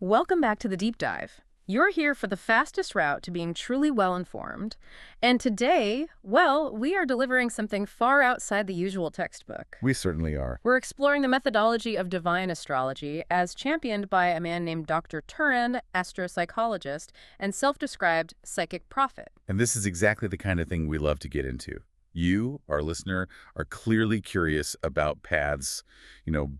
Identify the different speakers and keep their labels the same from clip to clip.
Speaker 1: Welcome back to the Deep Dive. You're here for the fastest route to being truly well-informed. And today, well, we are delivering something far outside the usual textbook.
Speaker 2: We certainly are.
Speaker 1: We're exploring the methodology of divine astrology as championed by a man named Dr. Turi, astropsychologist, and self-described psychic prophet.
Speaker 2: And this is exactly the kind of thing we love to get into. You, our listener, are clearly curious about paths,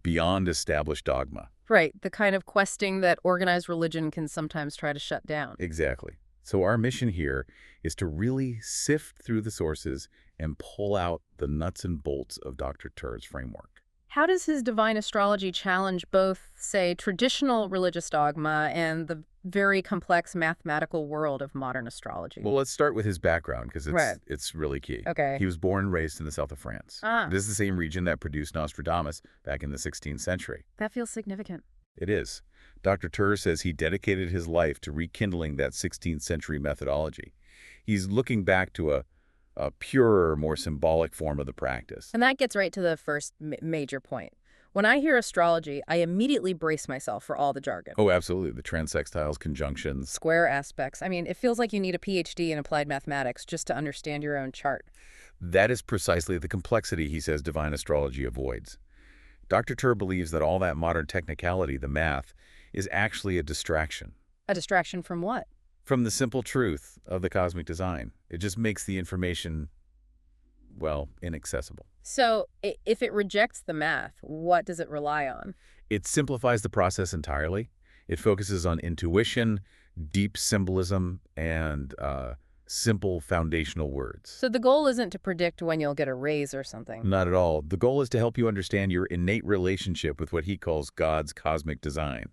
Speaker 2: beyond established dogma.
Speaker 1: Right, the kind of questing that organized religion can sometimes try to shut down.
Speaker 2: Exactly. So our mission here is to really sift through the sources and pull out the nuts and bolts of Dr. Turi's framework.
Speaker 1: How does his divine astrology challenge both, say, traditional religious dogma and the very complex mathematical world of modern astrology?
Speaker 2: Well, let's start with his background because
Speaker 1: Right.
Speaker 2: it's really key.
Speaker 1: Okay.
Speaker 2: He was born and raised in the south of France.
Speaker 1: Ah.
Speaker 2: This is the same region that produced Nostradamus back in the 16th century.
Speaker 1: That feels significant.
Speaker 2: It is. Dr. Turi says he dedicated his life to rekindling that 16th century methodology. He's looking back to a purer, more symbolic form of the practice.
Speaker 1: And that gets right to the first major point. When I hear astrology, I immediately brace myself for all the jargon.
Speaker 2: Oh, absolutely. The transextiles, conjunctions.
Speaker 1: Square aspects. I mean, it feels like you need a PhD in applied mathematics just to understand your own chart.
Speaker 2: That is precisely the complexity he says divine astrology avoids. Dr. Turi believes that all that modern technicality, the math, is actually a distraction.
Speaker 1: A distraction from what?
Speaker 2: From the simple truth of the cosmic design. It just makes the information, inaccessible.
Speaker 1: So if it rejects the math, what does it rely on?
Speaker 2: It simplifies the process entirely. It focuses on intuition, deep symbolism, and simple foundational words.
Speaker 1: So the goal isn't to predict when you'll get a raise or something.
Speaker 2: Not at all. The goal is to help you understand your innate relationship with what he calls God's cosmic design.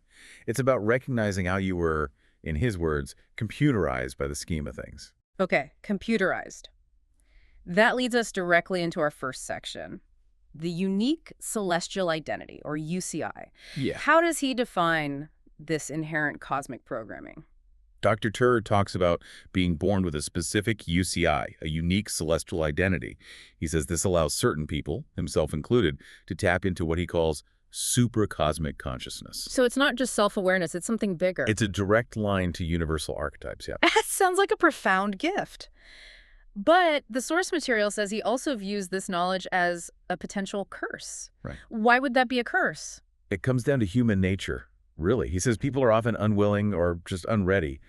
Speaker 2: It's about recognizing how you were, in his words, computerized by the scheme of things.
Speaker 1: Okay, computerized. That leads us directly into our first section, the unique celestial identity, or UCI.
Speaker 2: Yeah.
Speaker 1: How does he define this inherent cosmic programming?
Speaker 2: Dr. Turi talks about being born with a specific UCI, a unique celestial identity. He says this allows certain people, himself included, to tap into what he calls supracosmic consciousness.
Speaker 1: So it's not just self-awareness, it's something bigger.
Speaker 2: It's a direct line to universal archetypes, yeah.
Speaker 1: That sounds like a profound gift. But the source material says he also views this knowledge as a potential curse.
Speaker 2: Right.
Speaker 1: Why would that be a curse?
Speaker 2: It comes down to human nature, really. He says people are often unwilling or just unready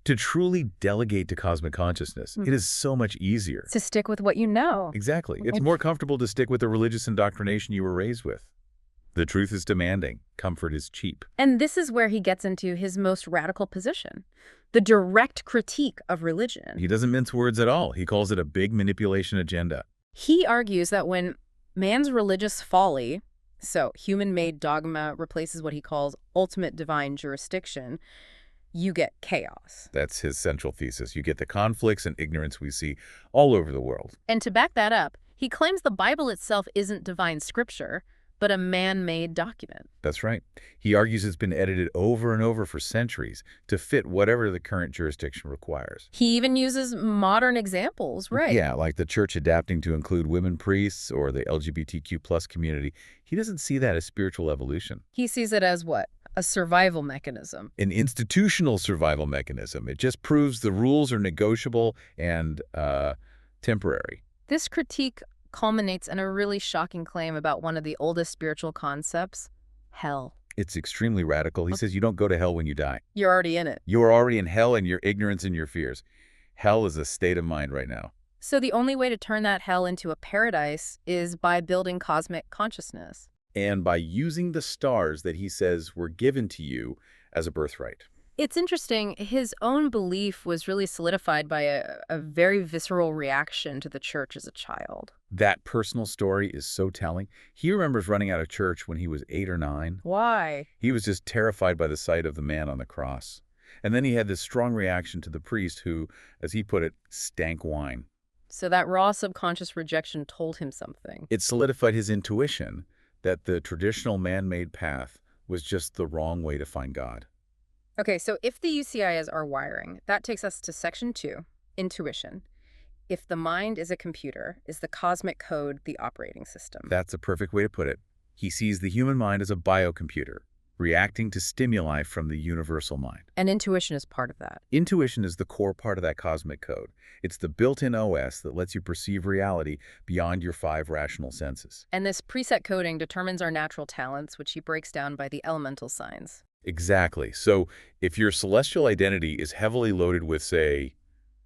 Speaker 2: to truly delegate to cosmic consciousness. It is so much easier.
Speaker 1: To stick with what you know.
Speaker 2: Exactly. It's more comfortable to stick with the religious indoctrination you were raised with. The truth is demanding. Comfort is cheap.
Speaker 1: And this is where he gets into his most radical position, the direct critique of religion.
Speaker 2: He doesn't mince words at all. He calls it a big manipulation agenda.
Speaker 1: He argues that when man's religious folly, so human-made dogma, replaces what he calls ultimate divine jurisdiction, you get chaos.
Speaker 2: That's his central thesis. You get the conflicts and ignorance we see all over the world.
Speaker 1: And to back that up, he claims the Bible itself isn't divine scripture, but a man-made document.
Speaker 2: That's right. He argues it's been edited over and over for centuries to fit whatever the current jurisdiction requires.
Speaker 1: He even uses modern examples, right?
Speaker 2: Yeah, like the church adapting to include women priests or the LGBTQ+ community. He doesn't see that as spiritual evolution.
Speaker 1: He sees it as what? A survival mechanism.
Speaker 2: An institutional survival mechanism. It just proves the rules are negotiable and temporary.
Speaker 1: This critique culminates in a really shocking claim about one of the oldest spiritual concepts, hell.
Speaker 2: It's extremely radical. He says you don't go to hell when you die.
Speaker 1: You're already in it.
Speaker 2: You are already in hell in your ignorance and your fears. Hell is a state of mind right now.
Speaker 1: So the only way to turn that hell into a paradise is by building cosmic consciousness.
Speaker 2: And by using the stars that he says were given to you as a birthright.
Speaker 1: It's interesting, his own belief was really solidified by a very visceral reaction to the church as a child.
Speaker 2: That personal story is so telling. He remembers running out of church when he was 8 or 9.
Speaker 1: Why?
Speaker 2: He was just terrified by the sight of the man on the cross. And then he had this strong reaction to the priest who, as he put it, stank wine.
Speaker 1: So that raw subconscious rejection told him something.
Speaker 2: It solidified his intuition that the traditional man-made path was just the wrong way to find God.
Speaker 1: Okay, so if the UCI is our wiring, that takes us to section 2, intuition. If the mind is a computer, is the cosmic code the operating system?
Speaker 2: That's a perfect way to put it. He sees the human mind as a biocomputer, reacting to stimuli from the universal mind.
Speaker 1: And intuition is part of that.
Speaker 2: Intuition is the core part of that cosmic code. It's the built-in OS that lets you perceive reality beyond your 5 rational senses.
Speaker 1: And this preset coding determines our natural talents, which he breaks down by the elemental signs.
Speaker 2: Exactly. So if your celestial identity is heavily loaded with, say,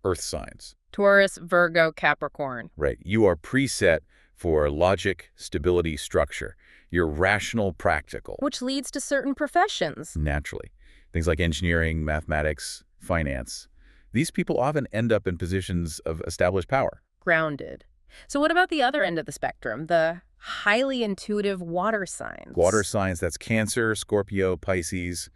Speaker 2: earth signs,
Speaker 1: Taurus, Virgo, Capricorn.
Speaker 2: right, you are preset for logic, stability, structure. You're rational, practical.
Speaker 1: Which leads to certain professions.
Speaker 2: Naturally. Things like engineering, mathematics, finance. These people often end up in positions of established power.
Speaker 1: Grounded. So what about the other end of the spectrum, the highly intuitive water signs?
Speaker 2: Water signs, that's Cancer, Scorpio, Pisces.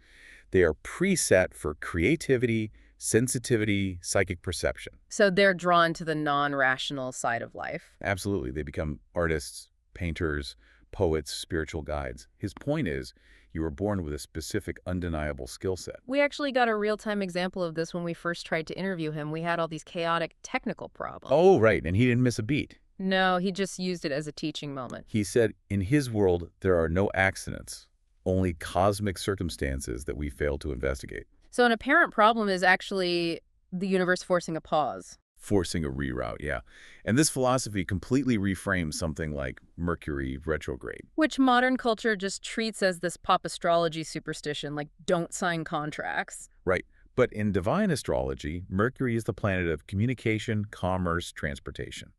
Speaker 2: They are preset for creativity, sensitivity, psychic perception.
Speaker 1: So they're drawn to the non-rational side of life.
Speaker 2: Absolutely. They become artists, painters, poets, spiritual guides. His point is, you were born with a specific, undeniable skill set.
Speaker 1: We actually got a real-time example of this when we first tried to interview him. We had all these chaotic technical problems.
Speaker 2: Oh, right. And he didn't miss a beat.
Speaker 1: No, he just used it as a teaching moment.
Speaker 2: He said, in his world, there are no accidents, only cosmic circumstances that we fail to investigate.
Speaker 1: So an apparent problem is actually the universe forcing a pause.
Speaker 2: Forcing a reroute, yeah. And this philosophy completely reframes something like Mercury retrograde.
Speaker 1: Which modern culture just treats as this pop astrology superstition, like don't sign contracts.
Speaker 2: Right. But in divine astrology, Mercury is the planet of communication, commerce, transportation.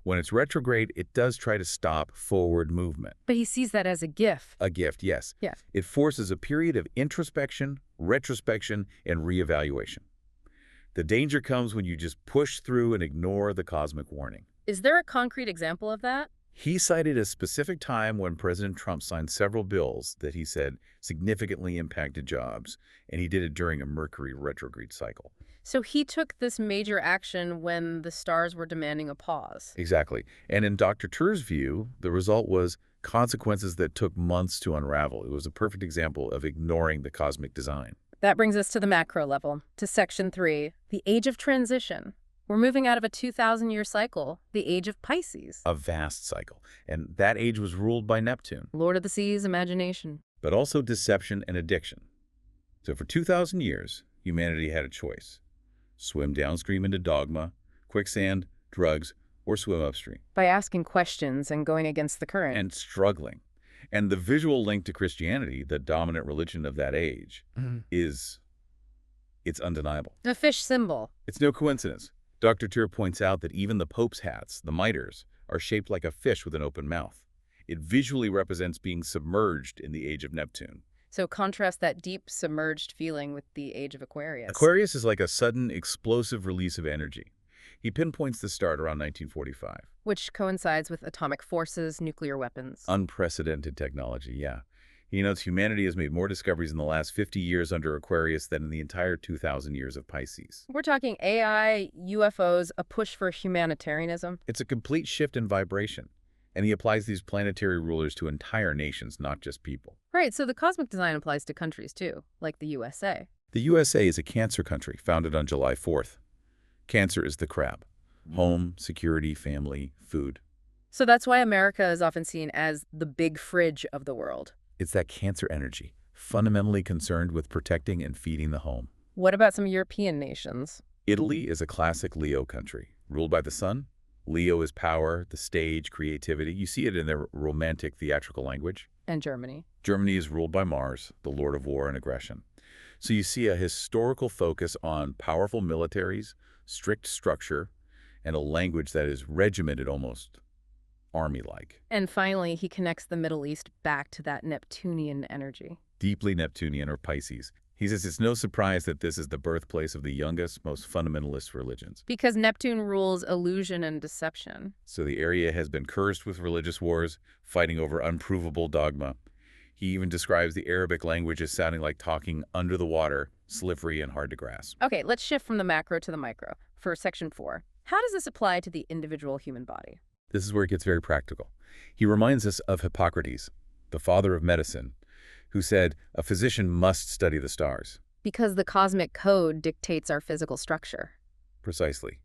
Speaker 2: When it's retrograde, it does try to stop forward movement.
Speaker 1: But he sees that as a gift.
Speaker 2: A gift, yes.
Speaker 1: Yeah.
Speaker 2: It forces a period of introspection, retrospection, and reevaluation. The danger comes when you just push through and ignore the cosmic warning.
Speaker 1: Is there a concrete example of that?
Speaker 2: He cited a specific time when President Trump signed several bills that he said significantly impacted jobs, and he did it during a Mercury retrograde cycle.
Speaker 1: So he took this major action when the stars were demanding a pause.
Speaker 2: Exactly. And in Dr. Turi's view, the result was consequences that took months to unravel. It was a perfect example of ignoring the cosmic design.
Speaker 1: That brings us to the macro level, to Section 3, the age of transition. We're moving out of a 2,000-year cycle, the age of Pisces.
Speaker 2: A vast cycle. And that age was ruled by Neptune.
Speaker 1: Lord of the Seas, imagination.
Speaker 2: But also deception and addiction. So for 2,000 years, humanity had a choice. Swim downstream into dogma, quicksand, drugs, or swim upstream.
Speaker 1: By asking questions and going against the current.
Speaker 2: And struggling. And the visual link to Christianity, the dominant religion of that age, it's undeniable.
Speaker 1: A fish symbol.
Speaker 2: It's no coincidence. Dr. Turi points out that even the Pope's hats, the mitres, are shaped like a fish with an open mouth. It visually represents being submerged in the age of Neptune.
Speaker 1: So contrast that deep, submerged feeling with the age of Aquarius.
Speaker 2: Aquarius is like a sudden, explosive release of energy. He pinpoints the start around 1945.
Speaker 1: Which coincides with atomic forces, nuclear weapons.
Speaker 2: Unprecedented technology, yeah. He notes humanity has made more discoveries in the last 50 years under Aquarius than in the entire 2,000 years of Pisces.
Speaker 1: We're talking AI, UFOs, a push for humanitarianism.
Speaker 2: It's a complete shift in vibration. And he applies these planetary rulers to entire nations, not just people.
Speaker 1: Right, so the cosmic design applies to countries too, like the USA.
Speaker 2: The USA is a Cancer country founded on July 4th. Cancer is the crab. Home, security, family, food.
Speaker 1: So that's why America is often seen as the big fridge of the world.
Speaker 2: It's that Cancer energy, fundamentally concerned with protecting and feeding the home.
Speaker 1: What about some European nations?
Speaker 2: Italy is a classic Leo country, ruled by the sun. Leo is power, the stage, creativity. You see it in their romantic theatrical language.
Speaker 1: And Germany.
Speaker 2: Germany is ruled by Mars, the lord of war and aggression. So you see a historical focus on powerful militaries, strict structure, and a language that is regimented, almost army-like.
Speaker 1: And finally, he connects the Middle East back to that Neptunian energy.
Speaker 2: Deeply Neptunian or Pisces. He says it's no surprise that this is the birthplace of the youngest, most fundamentalist religions.
Speaker 1: Because Neptune rules illusion and deception.
Speaker 2: So the area has been cursed with religious wars, fighting over unprovable dogma. He even describes the Arabic language as sounding like talking under the water, slippery and hard to grasp.
Speaker 1: Okay, let's shift from the macro to the micro. For Section 4, how does this apply to the individual human body?
Speaker 2: This is where it gets very practical. He reminds us of Hippocrates, the father of medicine, who said, a physician must study the stars.
Speaker 1: Because the cosmic code dictates our physical structure.
Speaker 2: Precisely.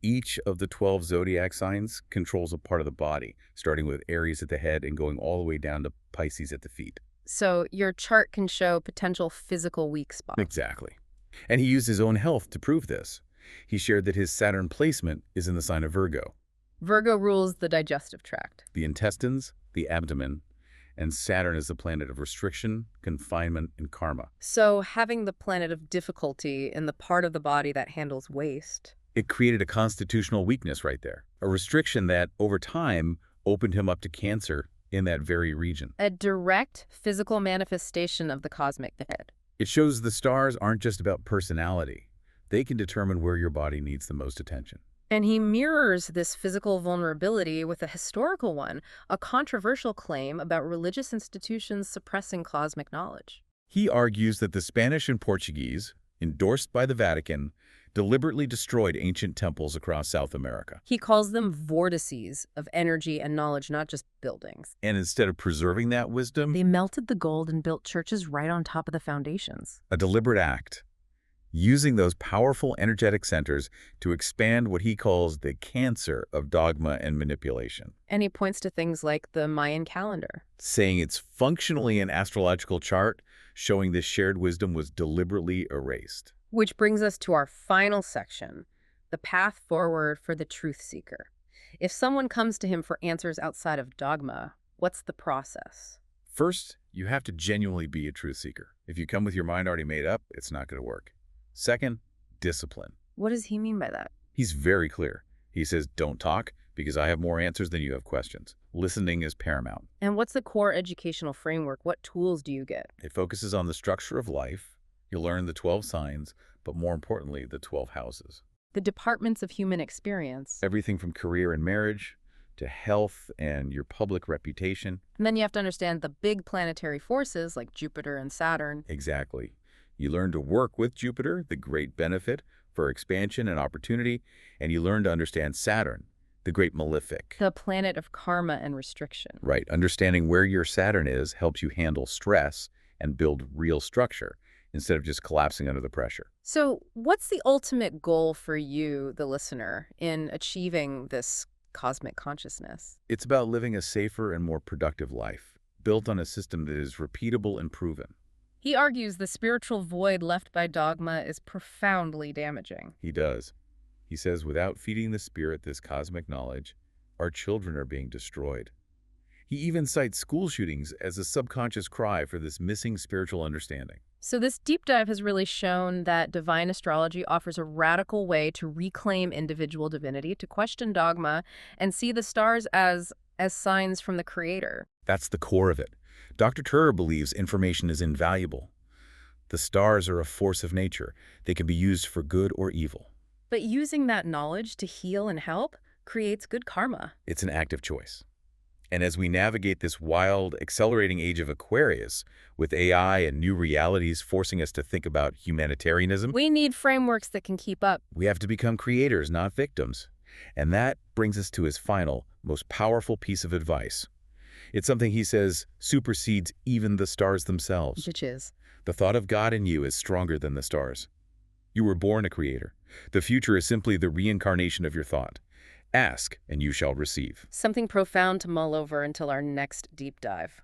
Speaker 2: Each of the 12 zodiac signs controls a part of the body, starting with Aries at the head and going all the way down to Pisces at the feet.
Speaker 1: So your chart can show potential physical weak spots.
Speaker 2: Exactly. And he used his own health to prove this. He shared that his Saturn placement is in the sign of Virgo,
Speaker 1: Virgo rules the digestive tract.
Speaker 2: the intestines, the abdomen, and Saturn is the planet of restriction, confinement, and karma.
Speaker 1: So having the planet of difficulty in the part of the body that handles waste.
Speaker 2: It created a constitutional weakness right there, a restriction that, over time, opened him up to cancer in that very region.
Speaker 1: A direct physical manifestation of the cosmic head.
Speaker 2: It shows the stars aren't just about personality. They can determine where your body needs the most attention.
Speaker 1: And he mirrors this physical vulnerability with a historical one, a controversial claim about religious institutions suppressing cosmic knowledge.
Speaker 2: He argues that the Spanish and Portuguese, endorsed by the Vatican, deliberately destroyed ancient temples across South America.
Speaker 1: He calls them vortices of energy and knowledge, not just buildings.
Speaker 2: And instead of preserving that wisdom,
Speaker 1: They melted the gold and built churches right on top of the foundations.
Speaker 2: a deliberate act, using those powerful energetic centers to expand what he calls the cancer of dogma and manipulation,
Speaker 1: And he points to things like the Mayan calendar.
Speaker 2: saying it's functionally an astrological chart showing this shared wisdom was deliberately erased.
Speaker 1: Which brings us to our final section, the path forward for the truth seeker. If someone comes to him for answers outside of dogma, what's the process?
Speaker 2: First, you have to genuinely be a truth seeker. If you come with your mind already made up, it's not going to work. Second, discipline.
Speaker 1: What does he mean by that?
Speaker 2: He's very clear. He says, don't talk because I have more answers than you have questions. Listening is paramount.
Speaker 1: And what's the core educational framework? What tools do you get?
Speaker 2: It focuses on the structure of life. You'll learn the 12 signs, but more importantly, the 12 houses.
Speaker 1: The departments of human experience.
Speaker 2: Everything from career and marriage to health and your public reputation.
Speaker 1: And then you have to understand the big planetary forces like Jupiter and Saturn.
Speaker 2: Exactly. You learn to work with Jupiter, the great benefit for expansion and opportunity, and you learn to understand Saturn, the great malefic.
Speaker 1: The planet of karma and restriction.
Speaker 2: Right. Understanding where your Saturn is helps you handle stress and build real structure instead of just collapsing under the pressure.
Speaker 1: So what's the ultimate goal for you, the listener, in achieving this cosmic consciousness?
Speaker 2: It's about living a safer and more productive life, built on a system that is repeatable and proven.
Speaker 1: He argues the spiritual void left by dogma is profoundly damaging.
Speaker 2: He does. He says, without feeding the spirit this cosmic knowledge, our children are being destroyed. He even cites school shootings as a subconscious cry for this missing spiritual understanding.
Speaker 1: So this deep dive has really shown that divine astrology offers a radical way to reclaim individual divinity, to question dogma, and see the stars as signs from the Creator.
Speaker 2: That's the core of it. Dr. Turi believes information is invaluable. The stars are a force of nature. They can be used for good or evil.
Speaker 1: But using that knowledge to heal and help creates good karma.
Speaker 2: It's an active choice. And as we navigate this wild, accelerating age of Aquarius, with AI and new realities forcing us to think about humanitarianism,
Speaker 1: We need frameworks that can keep up.
Speaker 2: we have to become creators, not victims. And that brings us to his final, most powerful piece of advice. It's something he says supersedes even the stars themselves.
Speaker 1: Which is,
Speaker 2: The thought of God in you is stronger than the stars. You were born a creator. The future is simply the reincarnation of your thought. Ask, and you shall receive.
Speaker 1: something profound to mull over until our next deep dive.